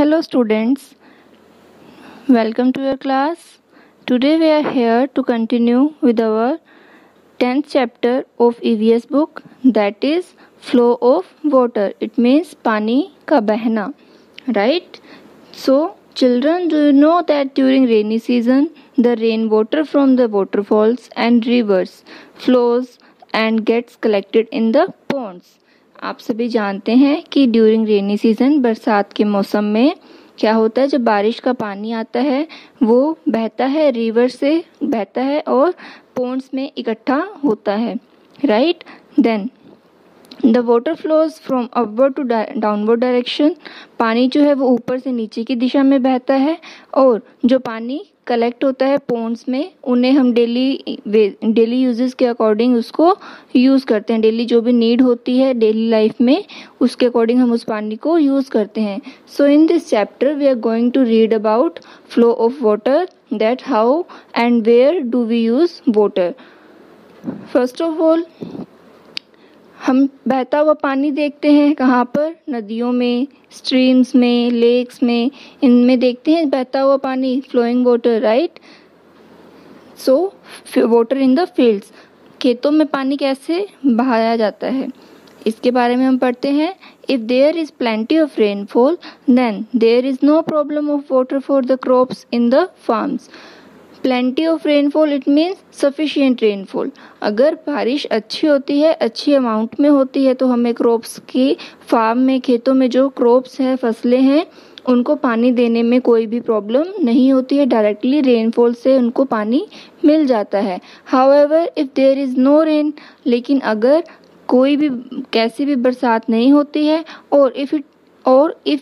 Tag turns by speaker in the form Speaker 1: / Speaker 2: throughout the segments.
Speaker 1: Hello students, welcome to your class. Today we are here to continue with our 10th chapter of EVS book, that is flow of water. It means pani ka behna, right? So children, do you know that during rainy season the rainwater from the waterfalls and rivers flows and gets collected in the ponds? आप सभी जानते हैं कि during rainy season बरसात के मौसम में क्या होता है, जब बारिश का पानी आता है वो बहता है, रिवर से बहता है और पोंड्स में इकट्ठा होता है, right. Then the water flows from upward to downward direction. पानी जो है वो ऊपर से नीचे की दिशा में बहता है और जो पानी कलेक्ट होता है पोंड्स में उन्हें हम डेली यूजेस के अकॉर्डिंग उसको यूज़ करते हैं। डेली जो भी नीड होती है डेली लाइफ में उसके अकॉर्डिंग हम उस पानी को यूज़ करते हैं। So in this chapter we are going to read about flow of water, that how and where do we use water. First of all हम बहता हुआ पानी देखते हैं कहाँ पर, नदियों में, स्ट्रीम्स में, लेक्स में, इनमें देखते हैं बहता हुआ पानी, flowing water, right. So water in the fields, खेतों में पानी कैसे बहाया जाता है इसके बारे में हम पढ़ते हैं। If there is plenty of rainfall then there is no problem of water for the crops in the farms. Plenty of rainfall it means sufficient rainfall. अगर बारिश अच्छी होती है, अच्छी अमाउंट में होती है तो हमें क्रॉप्स की फार्म में, खेतों में जो क्रॉप्स हैं, फसलें हैं, उनको पानी देने में कोई भी प्रॉब्लम नहीं होती है। डायरेक्टली रेनफॉल से उनको पानी मिल जाता है। However if there is no rain, लेकिन अगर कोई भी कैसी भी बरसात नहीं होती है और if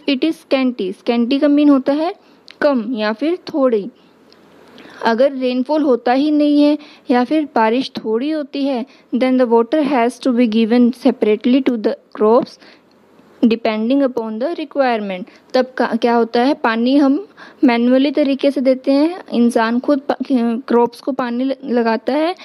Speaker 1: it is scanty, scanty का मीन होता है कम या फिर थोड़ी। अगर रेनफॉल होता ही नहीं है या फिर बारिश थोड़ी होती है then the water has to be given separately to the crops depending upon the requirement. तब क्या होता है, पानी हम मैन्युअली तरीके से देते हैं, इंसान खुद क्रॉप्स को पानी लगाता है।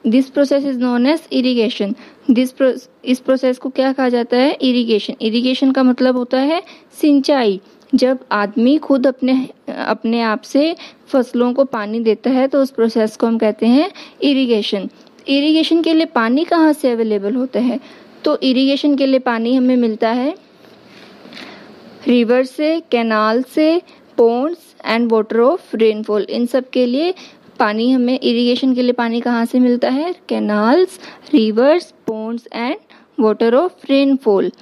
Speaker 1: This process is known as irrigation. इस प्रोसेस को क्या कहा जाता है, इरिगेशन। इरिगेशन का मतलब होता है सिंचाई। जब आदमी खुद अपने आप से फसलों को पानी देता है तो उस प्रोसेस को हम कहते हैं इरिगेशन। इरिगेशन के लिए पानी कहाँ से अवेलेबल होता है, तो इरिगेशन के लिए पानी हमें मिलता है रिवर से, कैनाल से, ponds and water of rainfall. इन सब के लिए पानी हमें, इरिगेशन के लिए पानी कहाँ से मिलता है, canals, reverse, Pond's and water of rainfall.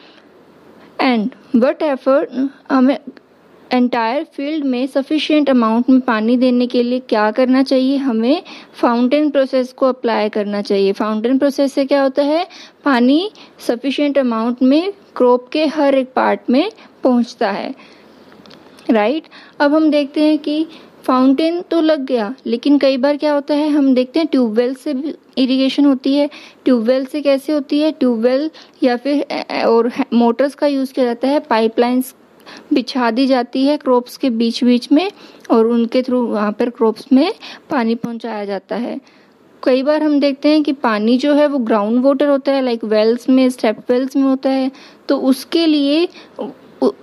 Speaker 1: And what effort, हमें एंटायर फील्ड में सफिशिएंट अमाउंट में पानी देने के लिए क्या करना चाहिए, हमें फाउंटेन प्रोसेस को अप्लाई करना चाहिए। फाउंटेन प्रोसेस से क्या होता है, पानी सफिशिएंट अमाउंट में क्रॉप के हर एक पार्ट में पहुंचता है, राइट। अब हम देखते हैं कि फाउंटेन तो लग गया, लेकिन कई बार क्या होता है, हम देखते हैं ट्यूबवेल से भी इरिगेशन होती है। ट्यूबवेल से कैसे होती है, ट्यूबवेल या फिर और मोटर्स का यूज़ किया जाता है। पाइपलाइंस बिछा दी जाती है क्रॉप्स के बीच बीच में और उनके थ्रू वहाँ पर क्रॉप्स में पानी पहुँचाया जाता है। कई बार हम देखते हैं कि पानी जो है वो ग्राउंड वाटर होता है, लाइक वेल्स में, स्टेप वेल्स में होता है, तो उसके लिए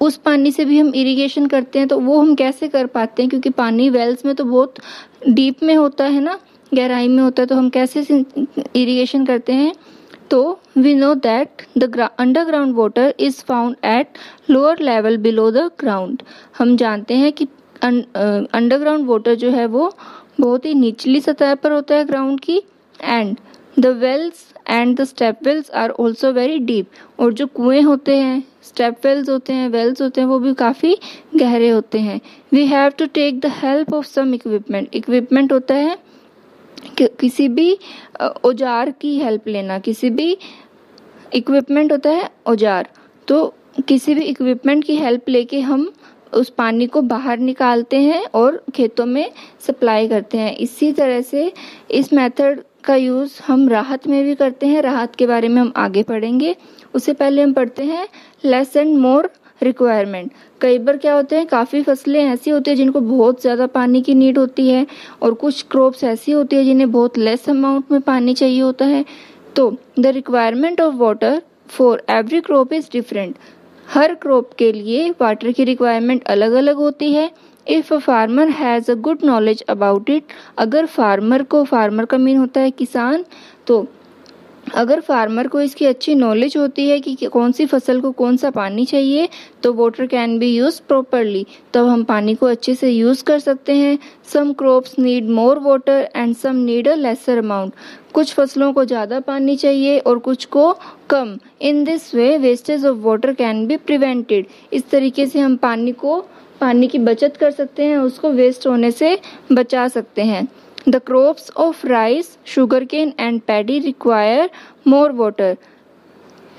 Speaker 1: उस पानी से भी हम इरिगेशन करते हैं। तो वो हम कैसे कर पाते हैं, क्योंकि पानी वेल्स में तो बहुत डीप में होता है ना, गहराई में होता है, तो हम कैसे इरिगेशन करते हैं। तो we know that the underground water is found at lower level below the ground. हम जानते हैं कि अंडरग्राउंड वाटर जो है वो बहुत ही निचली सतह पर होता है ग्राउंड की। And the wells and the step wells are also very deep. और जो कुएं होते हैं, स्टेप वेल्स होते हैं, वेल्स होते हैं, वो भी काफ़ी गहरे होते हैं। We have to take the help of some equipment. Equipment होता है किसी भी औजार की हेल्प लेना, किसी भी इक्विपमेंट होता है औजार। तो किसी भी इक्विपमेंट की हेल्प लेके हम उस पानी को बाहर निकालते हैं और खेतों में सप्लाई करते हैं। इसी तरह से इस मेथड का यूज़ हम राहत में भी करते हैं। राहत के बारे में हम आगे पढ़ेंगे, उससे पहले हम पढ़ते हैं लेस एंड मोर रिक्वायरमेंट। कई बार क्या होते हैं, काफ़ी फसलें ऐसी होती है जिनको बहुत ज़्यादा पानी की नीड होती है और कुछ क्रॉप्स ऐसी होती है जिन्हें बहुत लेस अमाउंट में पानी चाहिए होता है। तो the requirement of water for every crop is different. Her crop के लिए वाटर की रिक्वायरमेंट अलग अलग होती है। If a farmer has a good knowledge about it, अगर फार्मर का मीन होता है किसान, तो अगर फार्मर को इसकी अच्छी नॉलेज होती है कि कौन सी फसल को कौन सा पानी चाहिए, तो water can B use properly, तब हम पानी को अच्छे से यूज़ कर सकते हैं। Some crops need more water and some need a lesser amount, कुछ फसलों को ज़्यादा पानी चाहिए और कुछ को कम। In this way wastage of water can be prevented, इस तरीके से हम पानी की बचत कर सकते हैं, उसको वेस्ट होने से बचा सकते हैं। The crops of rice, sugarcane and paddy require more water.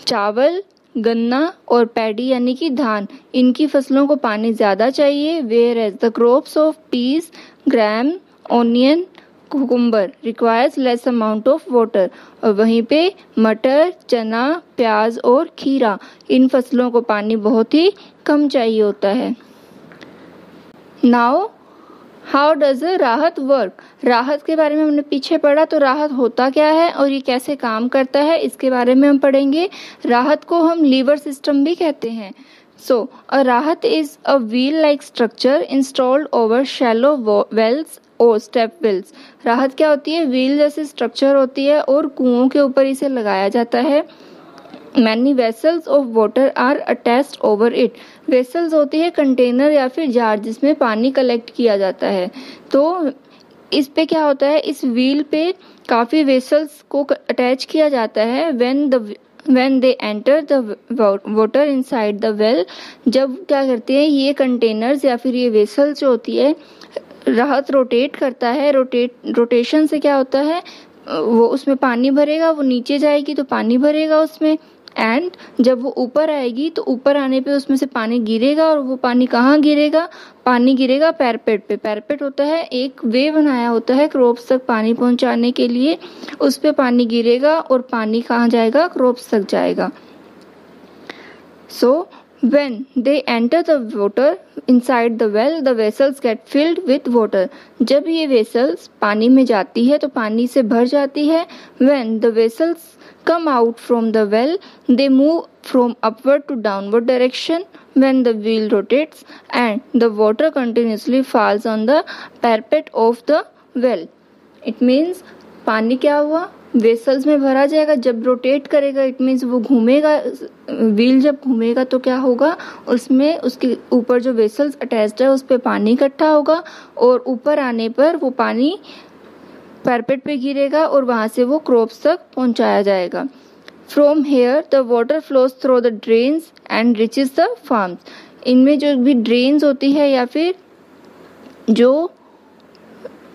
Speaker 1: चावल, गन्ना और पैडी यानी कि धान, इनकी फसलों को पानी ज़्यादा चाहिए। Whereas the crops of peas, gram, onion, cucumber requires less amount of water. और वहीं पे मटर, चना, प्याज और खीरा, इन फसलों को पानी बहुत ही कम चाहिए होता है। Now हाउ डज राहत वर्क, राहत के बारे में हमने पीछे पढ़ा, तो राहत होता क्या है और ये कैसे काम करता है, इसके बारे में हम पढ़ेंगे। राहत को हम लीवर सिस्टम भी कहते हैं। So a rahat is a wheel like structure installed over shallow wells और स्टेप वेल्स। राहत क्या होती है? व्हील जैसी स्ट्रक्चर होती है और कुओं के ऊपर इसे लगाया जाता है। Many vessels of water are attached over it. Vessels होती है कंटेनर या फिर जार जिसमें पानी कलेक्ट किया जाता है। तो इस पे क्या होता है, इस व्हील पे काफ़ी वेसल्स को अटैच किया जाता है। when they enter the water inside the well, जब क्या करते हैं ये कंटेनर्स या फिर ये वेसल्स जो होती है, राहत रोटेट करता है। रोटेशन से क्या होता है, वो उसमें पानी भरेगा, वो नीचे जाएगी तो पानी भरेगा उसमें, एंड जब वो ऊपर आएगी तो ऊपर आने पे उसमें से पानी गिरेगा। और वो पानी कहाँ गिरेगा? पानी गिरेगा पैरपेट पे। पैरपेट होता है एक वे बनाया होता है क्रॉप्स तक पानी पहुंचाने के लिए, उस पे पानी गिरेगा और पानी कहाँ जाएगा? क्रॉप्स तक जाएगा। सो when they enter the water inside the well, the vessels get filled with water. जब ये vessels पानी में जाती है तो पानी से भर जाती है। when the vessels come out from the well, they move from upward to downward direction when the wheel rotates and the water continuously falls on the parapet of the well. It means पानी क्या हुआ? Vessels में भरा जाएगा, जब rotate करेगा it means वो घूमेगा, व्हील जब घूमेगा तो क्या होगा, उसमें उसके ऊपर जो वेसल्स अटैच्ड है उस पर पानी इकट्ठा होगा और ऊपर आने पर वो पानी पैरपेट पे गिरेगा और वहाँ से वो क्रॉप्स तक पहुँचाया जाएगा। From here the water flows through the drains and reaches the farms. इनमें जो भी ड्रेन्स होती है या फिर जो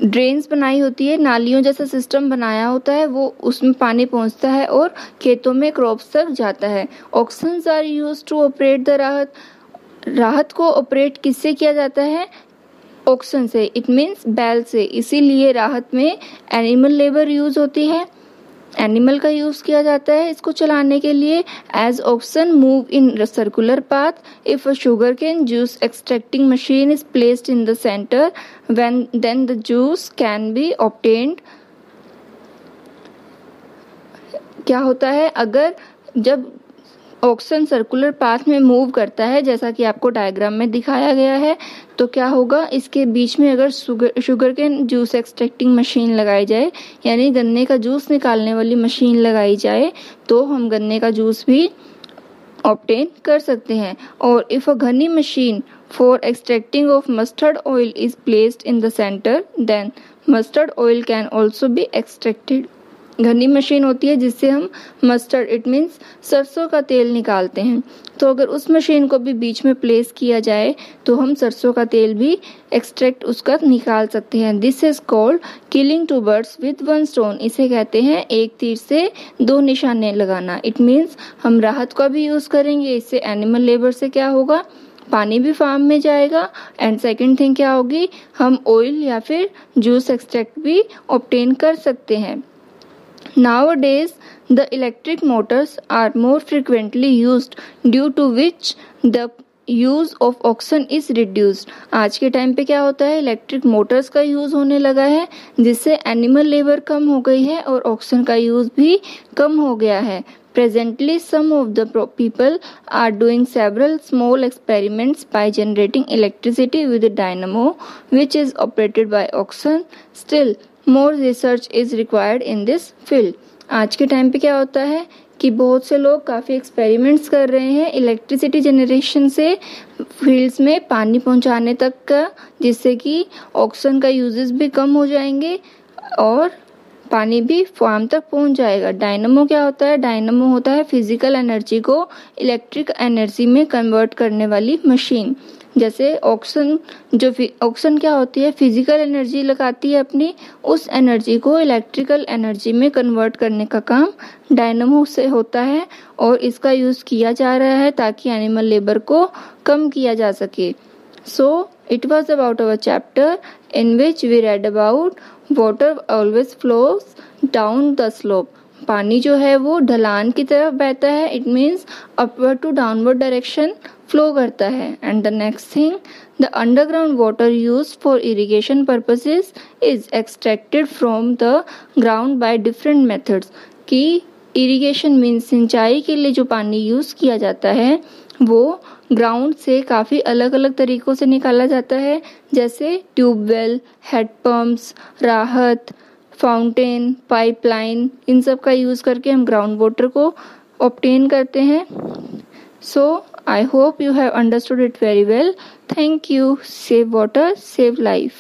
Speaker 1: ड्रेन्स बनाई होती है, नालियों जैसा सिस्टम बनाया होता है, वो उसमें पानी पहुंचता है और खेतों में क्रॉप्स तक जाता है। Oxen are used to operate the rahat. राहत को ऑपरेट किससे किया जाता है? ऑक्शन से, इट मीन्स बैल से। इसीलिए राहत में एनिमल लेबर यूज होती है, एनिमल का यूज किया जाता है इसको चलाने के लिए। As oxen move in circular path, if a sugarcane juice extracting machine is placed in the center, then the juice can be obtained. क्या होता है, अगर जब ऑक्सन सर्कुलर पाथ में मूव करता है जैसा कि आपको डायग्राम में दिखाया गया है, तो क्या होगा, इसके बीच में अगर sugarcane juice extracting machine लगाई जाए, यानी गन्ने का जूस निकालने वाली मशीन लगाई जाए, तो हम गन्ने का जूस भी ऑब्टेन कर सकते हैं। और if a ghani machine for extracting of mustard oil is placed in the center, then mustard oil can also be extracted. घनी मशीन होती है जिससे हम मस्टर्ड, इट मीन्स सरसों का तेल निकालते हैं, तो अगर उस मशीन को भी बीच में प्लेस किया जाए तो हम सरसों का तेल भी एक्सट्रैक्ट उसका निकाल सकते हैं। This is called killing two birds with one stone. इसे कहते हैं एक तीर से दो निशाने लगाना। इट मीन्स हम राहत का भी यूज करेंगे, इससे एनिमल लेबर से क्या होगा, पानी भी फार्म में जाएगा, एंड सेकेंड थिंग क्या होगी, हम ऑयल या फिर जूस एक्सट्रैक्ट भी ऑब्टेन कर सकते हैं। Nowadays, the electric motors are more frequently used, due to which the use of oxen is reduced. आज के टाइम पे क्या होता है, इलेक्ट्रिक मोटर्स का यूज होने लगा है जिससे एनिमल लेबर कम हो गई है और ऑक्सन का यूज भी कम हो गया है। Presently, some of the people are doing several small experiments by generating electricity with a dynamo which is operated by oxygen. Still, more research is required in this field. आज के time पे क्या होता है कि बहुत से लोग काफ़ी एक्सपेरिमेंट्स कर रहे हैं इलेक्ट्रिसिटी जनरेशन से फील्ड्स में पानी पहुंचाने तक का, जिससे कि ऑक्सीजन का यूजेस भी कम हो जाएंगे और पानी भी फार्म तक पहुंच जाएगा। डायनामो क्या होता है? डायनामो होता है फिजिकल एनर्जी को इलेक्ट्रिक एनर्जी में कन्वर्ट करने वाली मशीन। जैसे ऑक्सीजन क्या होती है? फिजिकल एनर्जी लगाती है अपनी, उस एनर्जी को इलेक्ट्रिकल एनर्जी में कन्वर्ट करने का काम डायनामो से होता है और इसका यूज़ किया जा रहा है ताकि एनिमल लेबर को कम किया जा सके। So it was about our chapter in which we read about water always flows down the slope. पानी जो है वो ढलान की तरफ बहता है, it means upward to downward direction flow करता है. And the next thing, the underground water used for irrigation purposes is extracted from the ground by different methods. कि irrigation means सिंचाई के लिए जो पानी यूज़ किया जाता है वो ग्राउंड से काफ़ी अलग अलग तरीक़ों से निकाला जाता है, जैसे ट्यूबवेल, हेडपम्प्स, राहत, फाउंटेन, पाइपलाइन, इन सब का यूज़ करके हम ग्राउंड वाटर को ऑब्टेन करते हैं। So I hope you have understood it very well. Thank you. Save water, save life.